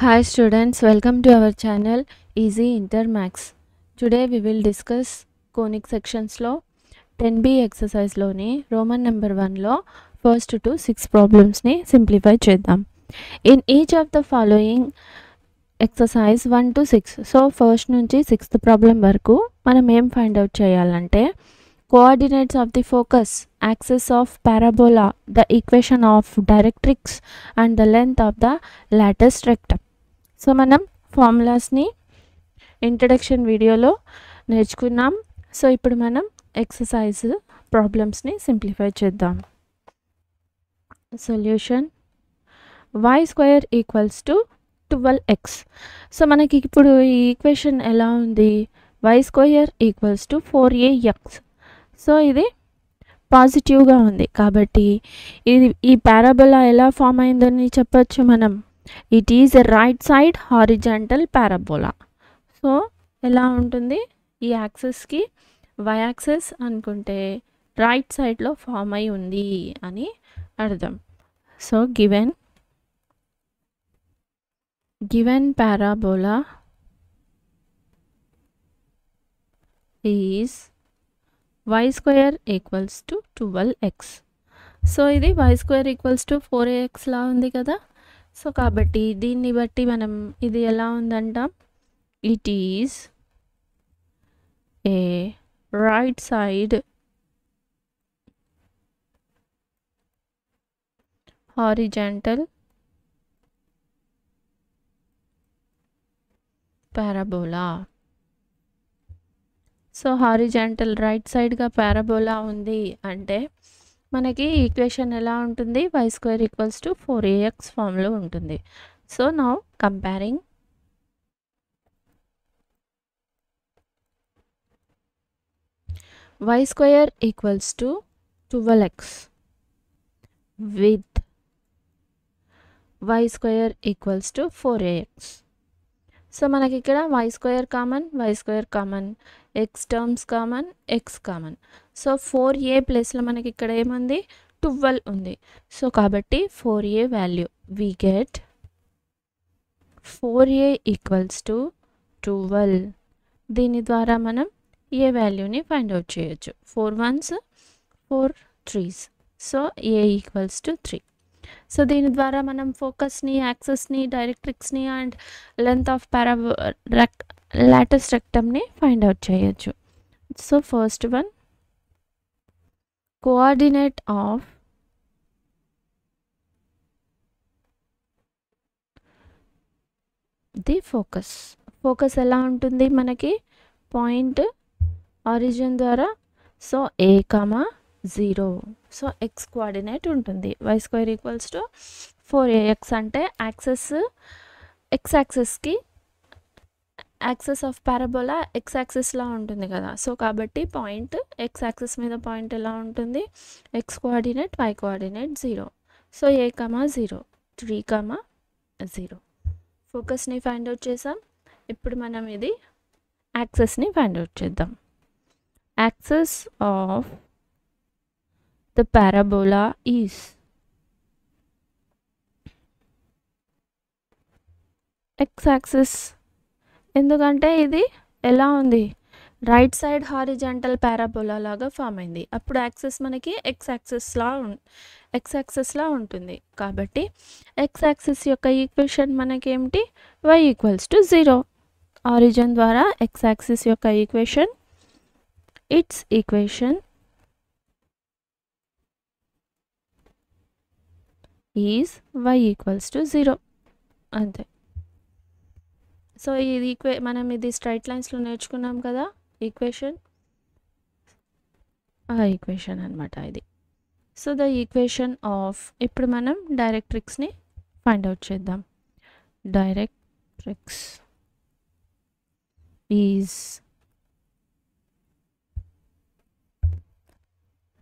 Hi students, welcome to our channel Easy Inter Max. Today we will discuss conic sections లో 10b exercise లోని Roman number 1 లో first to 6 problems ని simplify చేద్దాం. In each of the following exercise 1 to 6, so first నుంచి 6th problem వరకు మనం ఏం find out చేయాలంటే coordinates of the focus, axis of parabola, the equation of directrix and the length of the lattice rectum. So మనం ఫార్ములాస్ని introduction వీడియోలో నేర్చుకున్నాం. So ఇప్పుడు మనం ఎక్సర్సైజ్ ప్రాబ్లమ్స్ని సింప్లిఫై చేద్దాం. Solution y² equals to 12x. So మనకి ఇప్పుడు ఈ ఈక్వేషన్ ఎలా ఉంది? y² equals to 4ax. So ఇది పాజిటివ్గా ఉంది కాబట్టి ఈ పారాబోలా ఎలా ఫామ్ అయిందని చెప్పొచ్చు మనం. It is a right side horizontal parabola. So ఎలా ఉంటుంది? ఈ యాక్సెస్కి y యాక్సెస్ అనుకుంటే రైట్ సైడ్లో ఫామ్ అయి ఉంది అని అర్థం. So given parabola is y² equals to 12x. So ఇది y² ఈక్వల్స్ టు 4ax లా ఉంది కదా. సో కాబట్టి దీన్ని బట్టి మనం ఇది ఎలా ఉందంటాం? It is a right side horizontal parabola. So horizontal right సైడ్గా పారాబోలా ఉంది అంటే మనకి ఈక్వేషన్ ఎలా ఉంటుంది? y² ఈక్వల్స్ టు 4ax ఫామ్లో ఉంటుంది. So now comparing y² equals to 12x with y² equals to 4ax. So మనకి ఇక్కడ y² common, x terms common, x common. So 4a ప్లేస్లో మనకి ఇక్కడ ఏముంది? 12 ఉంది. సో కాబట్టి 4a value we get 4a equals to 12. దీని ద్వారా మనం ఏ వాల్యూని ఫైండ్ అవుట్ చేయొచ్చు. 4 1s 4 3s. So a equals to 3. So దీని ద్వారా మనం ఫోకస్ని, యాక్సెస్ని, డైరెక్ట్రిక్స్ని అండ్ లెంత్ ఆఫ్ లాటస్ రెక్టమ్ని ఫైండ్ అవుట్ చేయొచ్చు. So first one, coordinate of the focus ఎలా ఉంటుంది మనకి? పాయింట్ ఆరిజిన్ ద్వారా so a, 0. So x coordinate ఉంటుంది. y² ఈక్వల్స్ టు 4ax అంటే x యాక్సెస్కి యాక్సెస్ ఆఫ్ పారాబోలా x యాక్సెస్లా ఉంటుంది కదా. సో కాబట్టి పాయింట్ x యాక్సెస్ మీద పాయింట్ ఎలా ఉంటుంది? x coordinate, y coordinate 0. So a, 0 3, 0. ఫోకస్ని ఫైండ్ అవుట్ చేసాం. ఇప్పుడు మనం ఇది యాక్సెస్ని ఫైండ్ అవుట్ చేద్దాం. Axis of the parabola is x-axis. ఎందుకంటే ఇది ఎలా ఉంది? రైట్ సైడ్ హారిజాంటల్ పారాబోలా లాగా ఫామ్ అయింది. అప్పుడు యాక్సెస్ మనకి x యాక్సెస్లా ఉంటుంది. కాబట్టి x యాక్సెస్ యొక్క ఈక్వేషన్ మనకేమిటి? y equals to 0. ఆరిజిన్ ద్వారా x యాక్సెస్ యొక్క equation, it's equation is y equals to 0. అంతే. సో ఇది మనం ఇది స్ట్రైట్ లైన్స్లో నేర్చుకున్నాం కదా ఈక్వేషన్, ఆ ఈక్వేషన్ అనమాట ఇది. సో ద ఈక్వేషన్ ఆఫ్, ఇప్పుడు మనం డైరెక్ట్రిక్స్ని ఫైండ్ అవుట్ చేద్దాం. డైరెక్ట్రిక్స్ ఈజ్,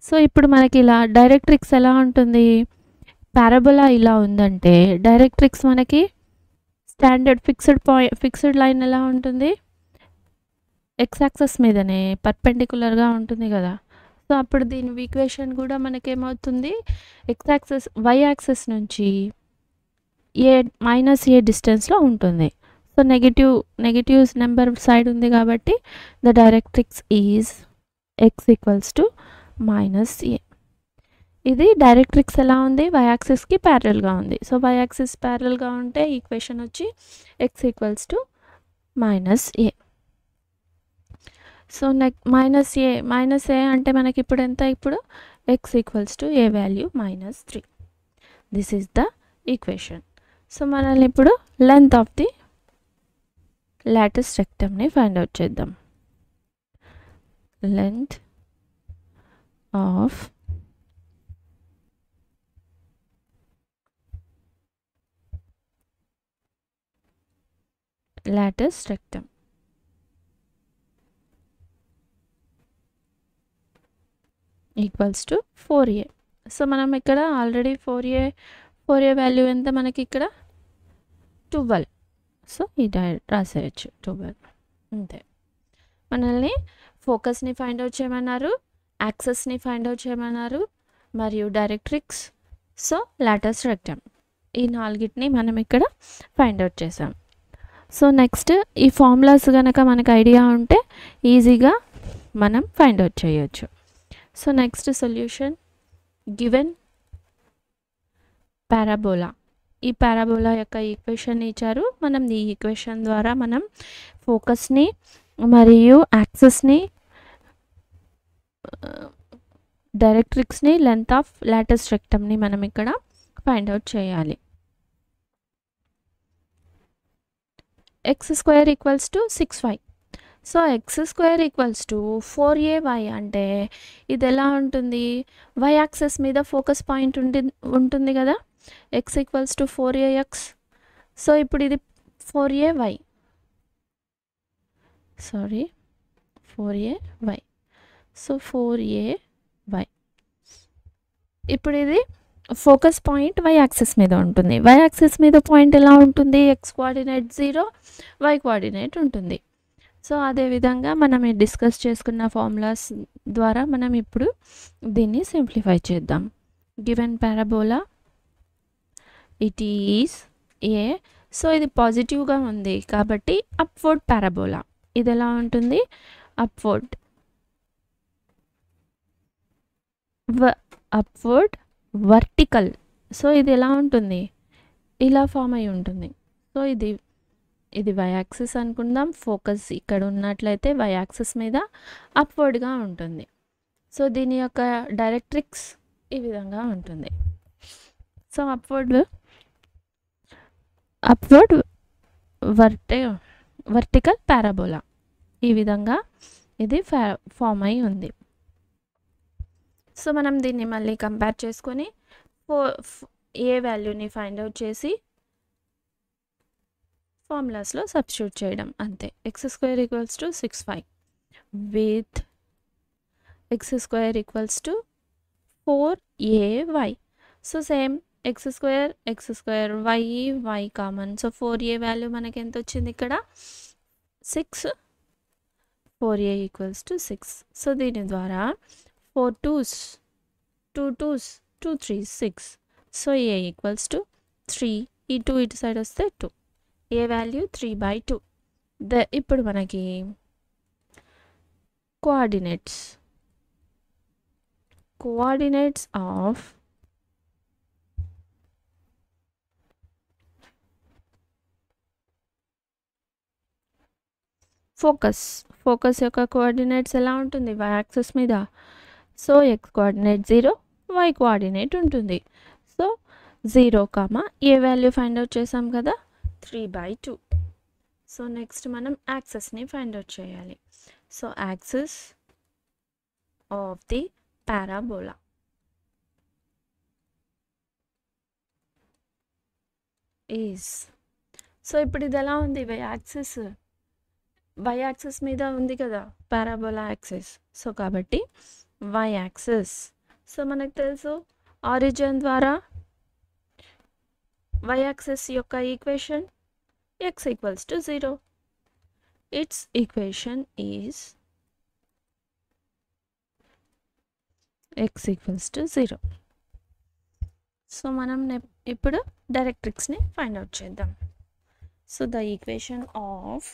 సో ఇప్పుడు మనకి ఇలా డైరెక్ట్రిక్స్ ఎలా ఉంటుంది? పారాబోలా ఇలా ఉందంటే డైరెక్ట్రిక్స్ మనకి స్టాండర్డ్ ఫిక్స్డ్ లైన్ ఎలా ఉంటుంది? x యాక్సెస్ మీదనే పర్పెండిక్యులర్గా ఉంటుంది కదా. సో అప్పుడు దీని ఈక్వేషన్ కూడా మనకేమవుతుంది? y యాక్సెస్ నుంచి మైనస్ ఏ డిస్టెన్స్లో ఉంటుంది. సో నెగిటివ్ నెంబర్ సైడ్ ఉంది కాబట్టి the directrix is x equals to minus a. ఇది డైరెక్ట్రిక్స్ ఎలా ఉంది, వై యాక్సిస్కి ప్యారల్గా ఉంది. సో వై యాక్సిస్ ప్యారల్గా ఉంటే ఈక్వేషన్ వచ్చి x equals to minus a. So minus a అంటే మనకి ఇప్పుడు ఎంత, ఇప్పుడు x equals to a value -3. This is the equation. So మనల్ని ఇప్పుడు లెంత్ ఆఫ్ ది లాటిస్ రెక్టమ్ని ఫైండ్ అవుట్ చేద్దాం. Length of latus rectum equals to 4a. So మనం ఇక్కడ ఆల్రెడీ 4a వాల్యూ ఎంత మనకి ఇక్కడ 12. సో ఇది రాసేయచ్చు 12 అంతే. మనల్ని ఫోకస్ని ఫైండ్ అవుట్ చేయమన్నారు, యాక్సెస్ని ఫైండ్ అవుట్ చేయమన్నారు, మరియు డైరెక్ట్రిక్స్, సో లాటిస్ రెక్టమ్, ఈ నాలుగిటిని మనం ఇక్కడ ఫైండ్ అవుట్ చేసాం. సో నెక్స్ట్ ఈ ఫార్ములాస్ కనుక మనకు ఐడియా ఉంటే ఈజీగా మనం ఫైండ్ అవుట్ చేయొచ్చు. So next solution, given parabola. ఈ పారాబోలా యొక్క ఈక్వేషన్ ఇచ్చారు. మనం ఈ ఈక్వేషన్ ద్వారా మనం ఫోకస్ని మరియు యాక్సెస్ని, డైరెక్ట్రిక్స్ని, లెంత్ ఆఫ్ లాటిస్ రెక్టమ్ని మనం ఇక్కడ ఫైండ్ అవుట్ చేయాలి. x² equals to 6y. So x² equals to 4ay అంటే ఇది ఎలా ఉంటుంది, y యాక్సెస్ మీద ఫోకస్ పాయింట్ ఉంటుంది కదా, x equals to 4ax. So ఇప్పుడు ఇది 4ay, sorry 4ay. So 4ay, ఇప్పుడు ఇది ఫోకస్ పాయింట్ y యాక్సెస్ మీద ఉంటుంది. y యాక్సెస్ మీద పాయింట్ ఎలా ఉంటుంది, x కోఆర్డినేట్ 0, y కోఆర్డినేట్ ఉంటుంది. సో అదేవిధంగా మనం డిస్కస్ చేసుకున్న ఫార్ములాస్ ద్వారా మనం ఇప్పుడు దీన్ని సింప్లిఫై చేద్దాం. Given parabola it is a. So ఇది పాజిటివ్గా ఉంది కాబట్టి అప్వర్డ్ పారాబోలా. ఇది ఎలా ఉంటుంది, అప్వర్డ్ వర్టికల్. సో ఇది ఎలా ఉంటుంది, ఇలా ఫామ్ అయి ఉంటుంది. సో ఇది y యాక్సిస్ అనుకుందాం, ఫోకస్ ఇక్కడ ఉన్నట్లయితే y యాక్సిస్ మీద అప్వర్డ్గా ఉంటుంది. సో దీని యొక్క డైరెక్ట్రిక్స్ ఈ విధంగా ఉంటుంది. సో అప్వర్డ్ వర్టికల్ పారాబోలా ఈ విధంగా ఇది ఫామ్ అయి ఉంది. సో మనం దీన్ని మళ్ళీ కంపేర్ చేసుకొని ఏ వాల్యూని ఫైండ్ అవుట్ చేసి ఫార్ములాస్లో సబ్స్టిట్యూట్ చేయడం అంతే. x² equals to 6y with x² equals to 4ay. So same x² y common. So 4a value మనకి ఎంత వచ్చింది ఇక్కడ 6, 4a ఈక్వల్స్ టు 6. సో దీని ద్వారా 4 2s 2 2s 2 3s 6. So a equals to 3, ఈ 2 ఇటు సైడ్ వస్తే 2, a వాల్యూ 3/2. ఇప్పుడు మనకి కోఆర్డినేట్స్ ఆఫ్ ఫోకస్ యొక్క కోఆర్డినేట్స్ ఎలా ఉంటుంది, y యాక్సిస్ మీద. So x coordinate 0, y coordinate ఉంటుంది. సో 0, ఏ వాల్యూ ఫైండ్ అవుట్ చేసాం కదా 3/2. సో నెక్స్ట్ మనం యాక్సెస్ని ఫైండ్ అవుట్ చేయాలి. So axis of the parabola is. So ఇప్పుడు ఇది ఎలా ఉంది, y యాక్సిస్ మీద ఉంది కదా పారాబోలా యాక్సిస్. సో కాబట్టి y యాక్సిస్. సో మనకు తెలుసు ఆరిజిన్ ద్వారా y యాక్సిస్ యొక్క equation x equals to 0. It's equation is x equals to 0. So మనం ఇప్పుడు డైరెక్ట్రిక్స్ని ఫైండ్ అవుట్ చేద్దాం. So the equation of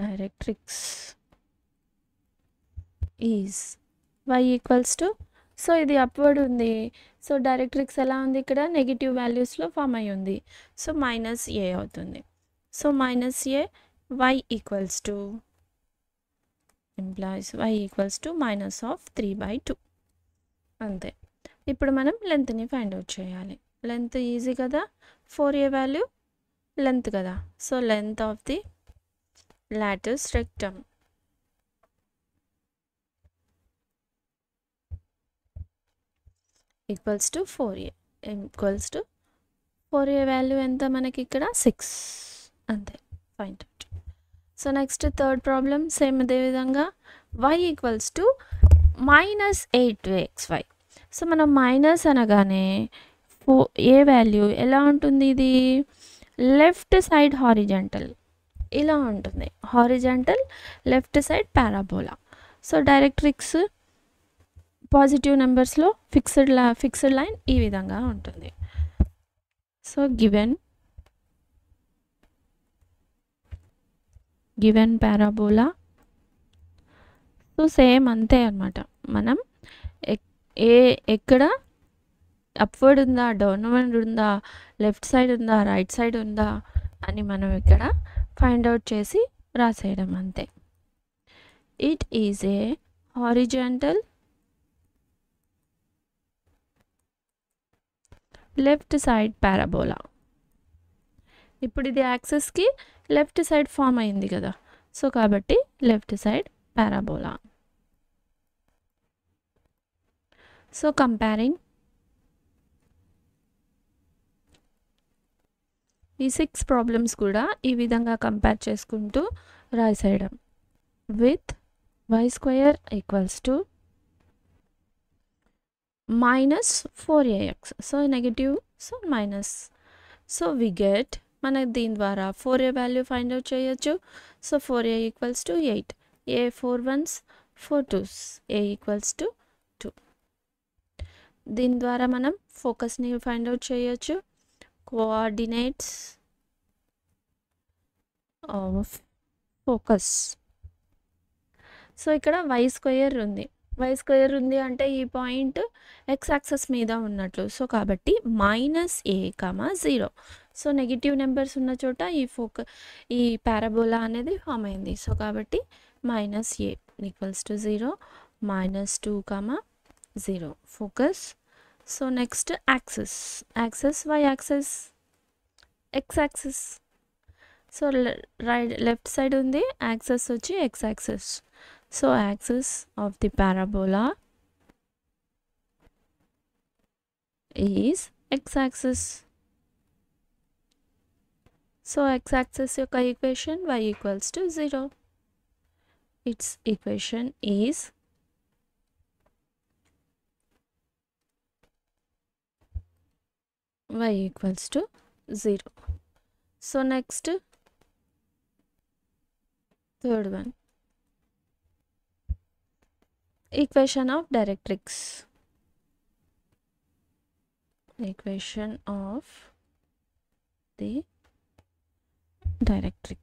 directrix is y equals to, so ఇది upward ఉంది, సో డైరెక్ట్రిక్స్ ఎలా ఉంది ఇక్కడ నెగిటివ్ వాల్యూస్లో ఫామ్ అయి ఉంది, సో మైనస్ ఏ అవుతుంది. So minus A y equals to employees y equals to minus of 3/2 అంతే. ఇప్పుడు మనం లెంత్ని ఫైండ్ అవుట్ చేయాలి. లెంత్ ఈజీ కదా, 4a వాల్యూ లెంత్ కదా, so length of the Lotus rectum equals to 4a equals to 4a value ఎంత మనకి ఇక్కడ 6 అంతే, find out. So next third problem same అదే విధంగా y equals to -8xy. So మనం మైనస్ అనగానే ఏ వాల్యూ ఎలా ఉంటుంది, ఇది లెఫ్ట్ సైడ్ హారిజంటల్ ఇలా ఉంటుంది, horizontal left side parabola. So directrix positive నెంబర్స్లో ఫిక్స్డ్ లైన్ ఈ విధంగా ఉంటుంది. So given parabola, so same అంతే అన్నమాట. మనం ఎక్కడ అప్వర్డ్ ఉందా, డౌన్వర్డ్ ఉందా, లెఫ్ట్ సైడ్ ఉందా, రైట్ సైడ్ ఉందా అని మనం ఇక్కడ ఫైండ్ అవుట్ చేసి రాసేయడం అంతే. It is a horizontal left side parabola. ఇప్పుడు ఇది యాక్సెస్కి లెఫ్ట్ సైడ్ ఫామ్ అయింది కదా, సో కాబట్టి left side parabola. So comparing ఈ 6 ప్రాబ్లమ్స్ కూడా ఈ విధంగా కంపేర్ చేసుకుంటూ రాసేయడం. With y² equals to -4ax, so negative, so minus. So we get, మనకి దీని ద్వారా 4a వాల్యూ ఫైండ్ అవుట్ చేయొచ్చు. So 4a equals to 8, a 4 1s 4 2s, a equals to 2. దీని ద్వారా మనం ఫోకస్ని ఫైండ్ అవుట్ చేయొచ్చు. Coordinates of focus. సో ఇక్కడ y² ఉంది అంటే ఈ పాయింట్ x యాక్సెస్ మీద ఉన్నట్లు, సో కాబట్టి -a,0. సో నెగిటివ్ నెంబర్స్ ఉన్న చోట ఈ పారాబోలా అనేది ఫామ్ అయింది. సో కాబట్టి -a equals to 0, -2, 0 focus. So next access y access, x axis. So left side ఉంది, యాక్సెస్ వచ్చి x axis. So axis of the parabola is x-axis. So x-axis యొక్క equation y equals to 0. It's equation is y equals to 0. So next third one, equation of directrix. Equation of the directrix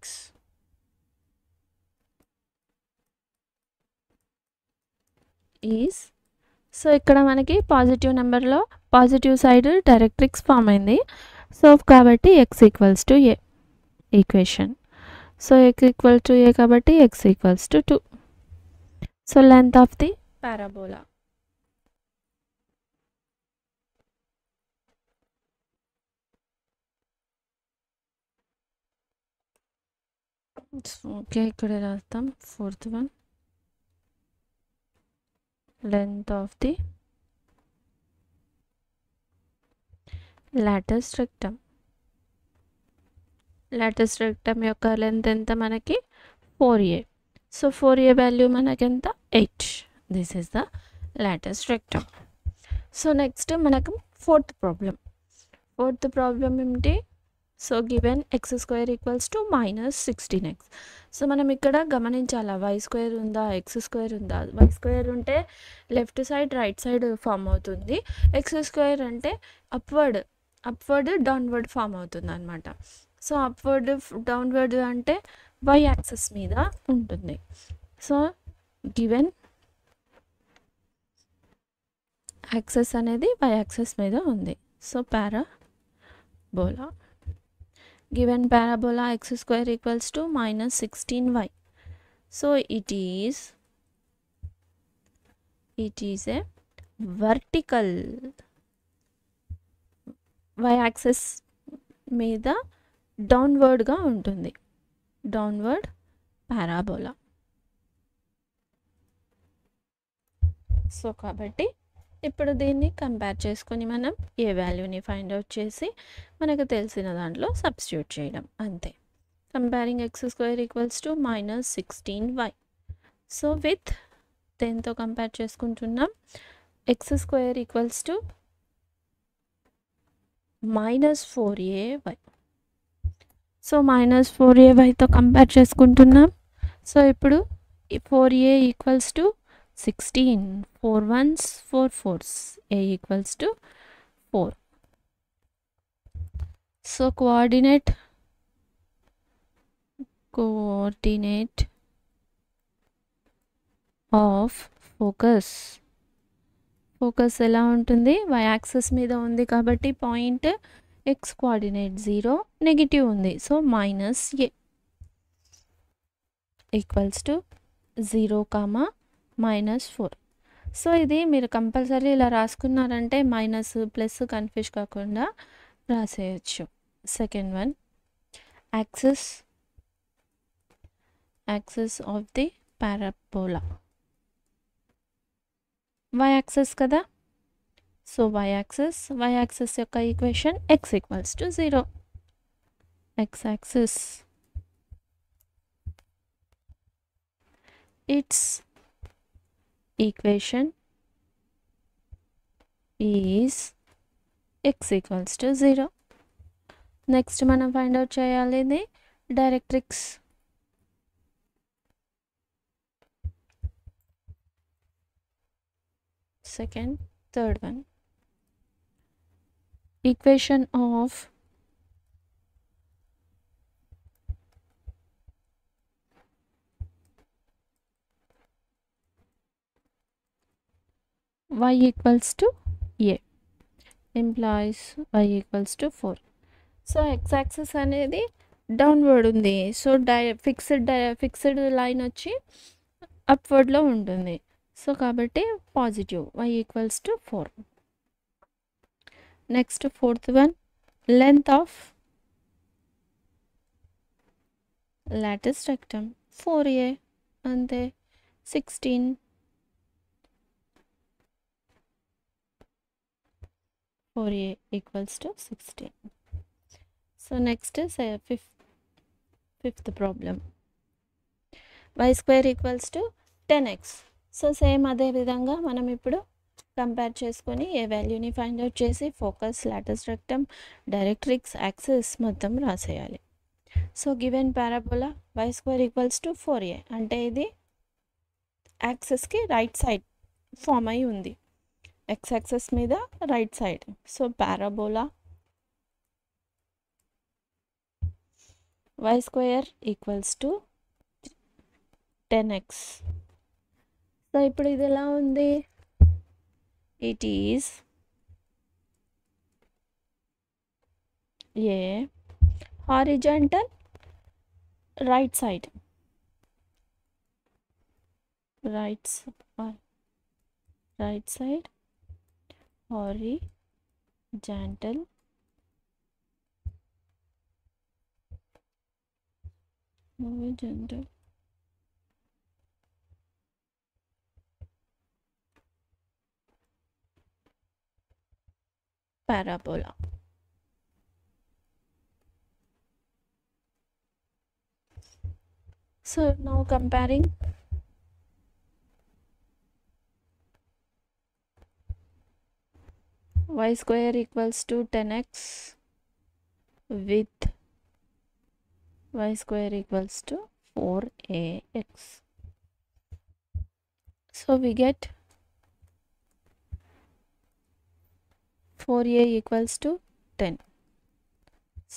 is, so ఇక్కడ మనకి positive నెంబర్లో positive side directrix form అయింది. So కాబట్టి x equals to a equation. So x equal to a కాబట్టి x equals to 2. So length of the parabola. Okay, ఇక్కడ రాస్తాం fourth one, length of the Lotus rectum. Lotus rectum యొక్క length ఎంత మనకి 4a. So 4a value మనకి ఎంత 8. This is the Lotus rectum. So next మనకు fourth problem. Fourth problem ఏమిటి? So given X square equals to -16x. So మనం ఇక్కడ గమనించాలా, y square ఉందా, ఎక్స్ స్క్వేర్ ఉందా. వై స్క్వేర్ ఉంటే left side right side form అవుతుంది, ఎక్స్ స్క్వేర్ అంటే upward downward form అవుతుంది అనమాట. సో అప్వర్డ్ డౌన్వర్డ్ అంటే వై యాక్సెస్ మీద ఉంటుంది. సో గివెన్ యాక్సెస్ అనేది వై యాక్సెస్ మీద ఉంది. So parabola, given parabola x square equals to -16y. So it is a vertical y axis మీద డౌన్వర్డ్ గా ఉంటుంది, డౌన్వర్డ్ పారాబోలా. సో కాబట్టి ఇప్పుడు దీన్ని కంపేర్ చేసుకొని మనం ఏ వాల్యూని ఫైండ్ అవుట్ చేసి మనకు తెలిసిన దాంట్లో సబ్స్టిట్యూట్ చేయడం అంతే. Comparing x square equals to -16y. So with దేంతో కంపేర్ చేసుకుంటున్నాం, x square equals to -4ay. So -4ayతో కంపేర్ చేసుకుంటున్నాం. సో ఇప్పుడు 4a equals to 16, 4 1s 4 4s, a equals to 4. So coordinate of focus ఎలా ఉంటుంది, y యాక్సిస్ మీద ఉంది కాబట్టి పాయింట్ x కోఆర్డినేట్ 0 నెగిటివ్ ఉంది. So -a equals to 0, -4. So ఇది మీరు కంపల్సరీ ఇలా రాసుకున్నారంటే మైనస్ ప్లస్ కన్ఫ్యూజ్ కాకుండా రాసేయచ్చు. Second one, axis of the parabola, y axis కదా. సో వై యాక్సిస్ యొక్క equation x equals to 0. x axis it's equation is x equals to 0. Next మనం find out చేయాలి directrix. Second, third one, equation of y equals to a implies y equals to 4. So x axis అనేది downward ఉంది. So fixed line వచ్చి అప్వర్డ్లో ఉంటుంది. So కాబట్టి positive, y equals to 4. Next fourth one, length of latus rectum 4a అంతే, 16. 4a equals to 16. So next is fifth problem, y square equals to 10x. So same అదే విధంగా మనం ఇప్పుడు compare చేసుకొని a వాల్యూని ఫైండ్ అవుట్ చేసి focus, latus rectum, directrix, axis మొత్తం రాసేయాలి. So given parabola y square equals to 4a అంటే ఇది యాక్సిస్కి రైట్ సైడ్ ఫామ్ అయి ఉంది, x యాక్సిస్ మీద right side. So parabola y square equals to 10x. So ఇప్పుడు ఇది ఎలా ఉంది, it is a horizontal right side, right side horizontal parabola. So now comparing y square equals to 10x with y square equals to 4ax. So we get 4a equals to 10.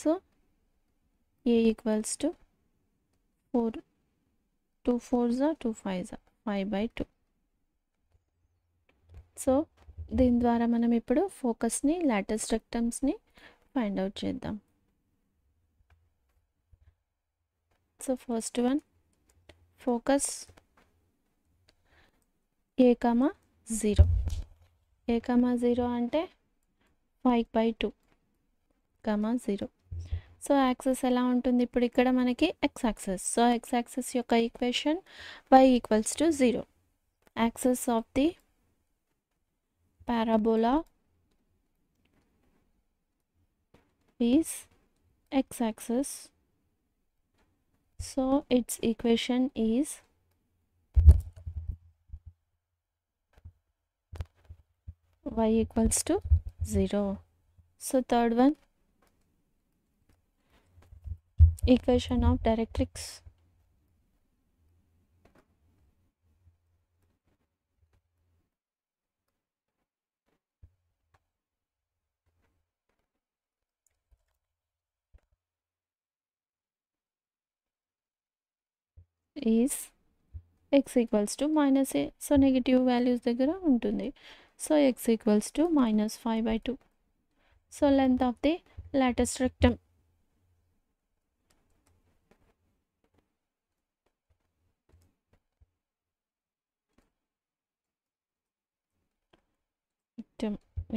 So a equals to 4, 2 4s are 2 5s are 5/2. So దీని ద్వారా మనం ఇప్పుడు ఫోకస్ని లాటెస్ట్ రెక్టమ్స్ని find out చేద్దాం. So first one focus a, 0. a, 0 అంటే 5/2, 0. So access ఎలా ఉంటుంది ఇప్పుడు ఇక్కడ మనకి x axis. So x axis యొక్క equation y equals to 0. Axis of the parabola is x-axis, so its equation is y equals to 0. So third one, equation of directrix is x equals to minus a. So negative values దగ్గర ఉంటుంది. So x equals to minus 5/2. So length of the లాటెస్ట్ rectum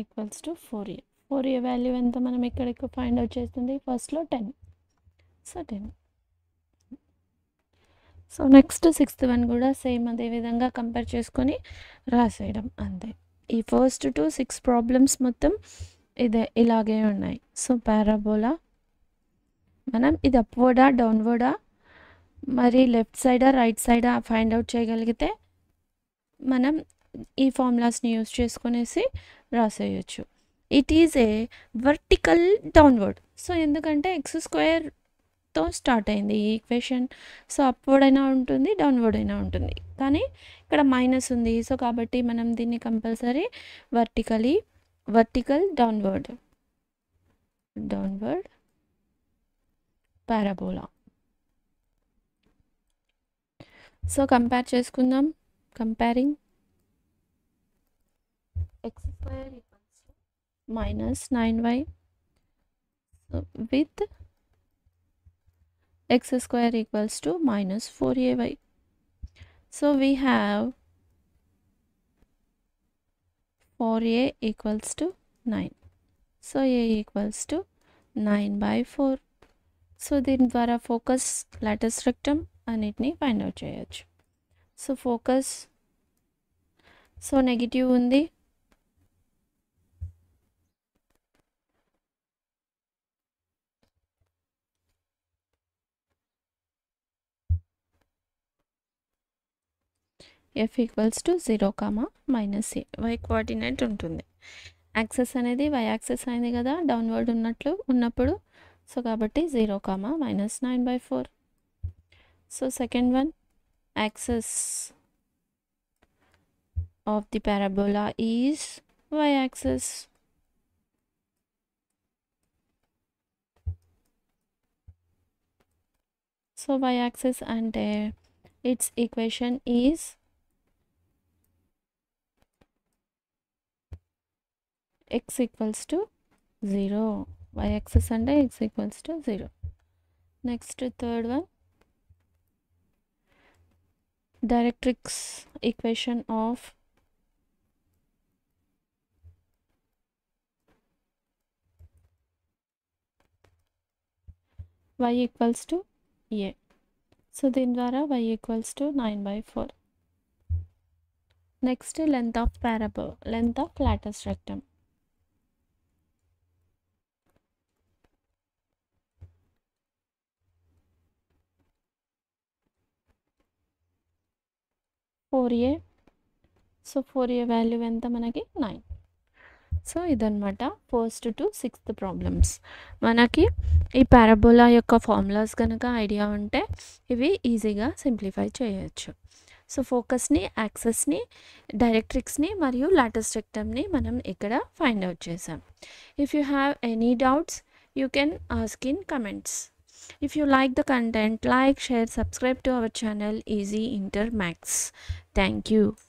equals to 4a. 4a value ఎంత మనం ఇక్కడ find out చేస్తుంది ఫస్ట్లో 10. So 10. So next 6th one కూడా same అదే విధంగా కంపేర్ చేసుకొని రాసేయడం అంతే. ఈ ఫస్ట్ టు 6 ప్రాబ్లమ్స్ మొత్తం ఇలాగే ఉన్నాయి. సో పారాబోలా మనం ఇది అప్వర్డా డౌన్వర్డా మరి లెఫ్ట్ సైడా రైట్ సైడా ఫైండ్ అవుట్ చేయగలిగితే మనం ఈ ఫార్ములాస్ని యూజ్ చేసుకునేసి రాసేయచ్చు. It is a vertical downward. So ఎందుకంటే x² స్టార్ట్ అయింది ఈ ఈక్వేషన్. సో అప్వర్డ్ అయినా ఉంటుంది డౌన్వర్డ్ అయినా ఉంటుంది, కానీ ఇక్కడ మైనస్ ఉంది. సో కాబట్టి మనం దీన్ని compulsory vertical downward parabola. So compare చేసుకుందాం. Comparing x² minus 9y with x² equals to minus 4ay. So we have 4a equals to 9. So a equals to 9/4. So దీని ద్వారా ఫోకస్ లాటెస్ట్ రెక్టమ్ అన్నిటిని find out చేయొచ్చు. So focus so negative ఉంది, f equals to 0, minus a. y coordinate ఉంటుంది. Axis అనేది y axis అయింది కదా downward ఉన్నప్పుడు. సో కాబట్టి 0, minus 9/4. So second one axis of the parabola is y axis. So y axis అంటే it's equation is x equals to 0. y axis అంటే x equals to 0. Next third one directrix equation of y equals to a. So దీని ద్వారా y equals to 9/4. Next length of లాటెస్ట్ rectum. So 4a value ఎంత మనకి 9. So ఇదన్నమాట first to sixth problems. మనకి ఈ parabola యొక్క formulas కనుక idea ఉంటే ఇవి ఈజీగా సింప్లిఫై చేయొచ్చు. సో ఫోకస్ని, యాక్సెస్ని, డైరెక్ట్రిక్స్ని మరియు లాటెస్ట్ రెక్టమ్ని మనం ఇక్కడ ఫైండ్ అవుట్ చేసాం. If you have any doubts you can ask in comments. If you like the content, like, share, subscribe to our channel Easy Inter Max. Thank you.